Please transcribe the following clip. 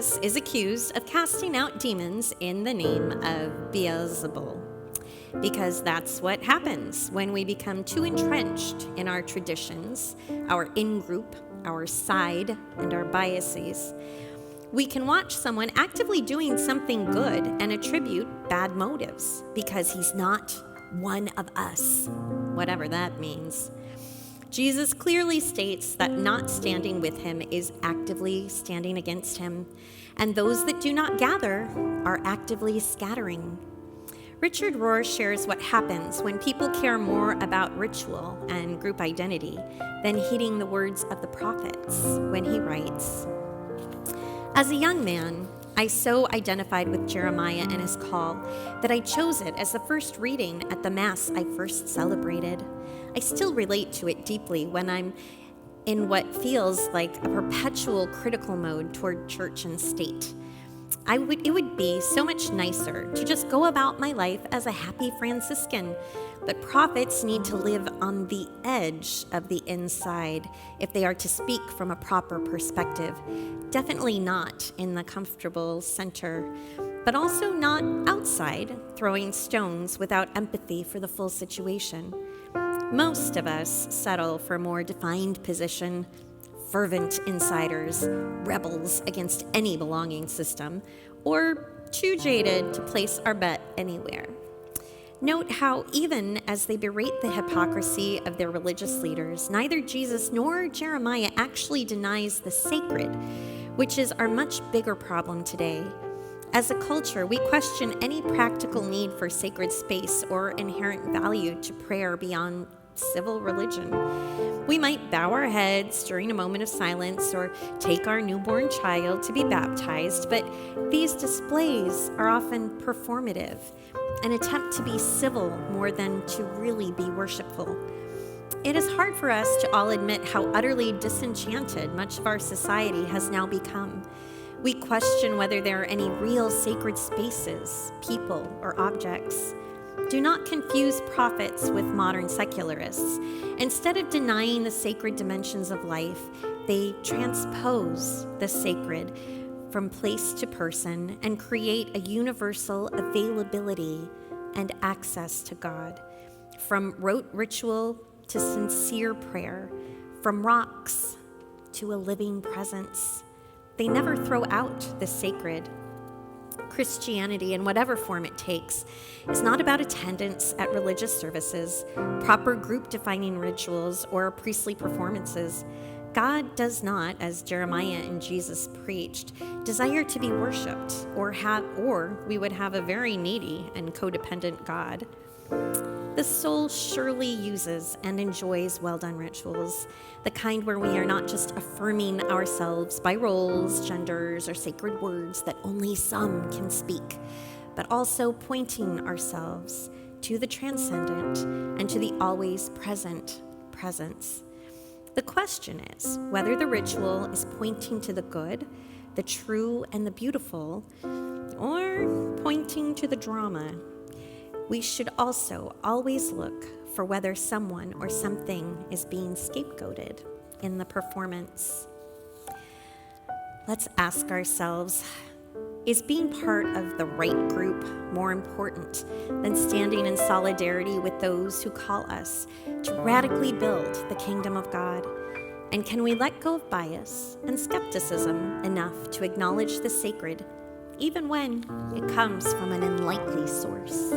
Jesus is accused of casting out demons in the name of Beelzebul, because that's what happens when we become too entrenched in our traditions, our in-group, our side, and our biases. We can watch someone actively doing something good and attribute bad motives because he's not one of us, whatever that means. Jesus clearly states that not standing with him is actively standing against him, and those that do not gather are actively scattering. Richard Rohr shares what happens when people care more about ritual and group identity than heeding the words of the prophets when he writes, "As a young man, I so identified with Jeremiah and his call that I chose it as the first reading at the Mass I first celebrated. I still relate to it deeply when I'm in what feels like a perpetual critical mode toward church and state. It would be so much nicer to just go about my life as a happy Franciscan, but prophets need to live on the edge of the inside if they are to speak from a proper perspective. Definitely not in the comfortable center, but also not outside, throwing stones without empathy for the full situation. Most of us settle for a more defined position, fervent insiders, rebels against any belonging system, or too jaded to place our bet anywhere." Note how even as they berate the hypocrisy of their religious leaders, neither Jesus nor Jeremiah actually denies the sacred, which is our much bigger problem today. As a culture, we question any practical need for sacred space or inherent value to prayer beyond civil religion. We might bow our heads during a moment of silence or take our newborn child to be baptized, but these displays are often performative, an attempt to be civil more than to really be worshipful. It is hard for us to all admit how utterly disenchanted much of our society has now become. We question whether there are any real sacred spaces, people, or objects. Do not confuse prophets with modern secularists. Instead of denying the sacred dimensions of life, they transpose the sacred from place to person and create a universal availability and access to God. From rote ritual to sincere prayer, from rocks to a living presence. They never throw out the sacred. Christianity, in whatever form it takes, is not about attendance at religious services, proper group-defining rituals, or priestly performances. God does not, as Jeremiah and Jesus preached, desire to be worshipped, or we would have a very needy and codependent God. The soul surely uses and enjoys well-done rituals, the kind where we are not just affirming ourselves by roles, genders, or sacred words that only some can speak, but also pointing ourselves to the transcendent and to the always present presence. The question is whether the ritual is pointing to the good, the true, and the beautiful, or pointing to the drama. We should also always look for whether someone or something is being scapegoated in the performance. Let's ask ourselves, is being part of the right group more important than standing in solidarity with those who call us to radically build the kingdom of God? And can we let go of bias and skepticism enough to acknowledge the sacred, even when it comes from an unlikely source?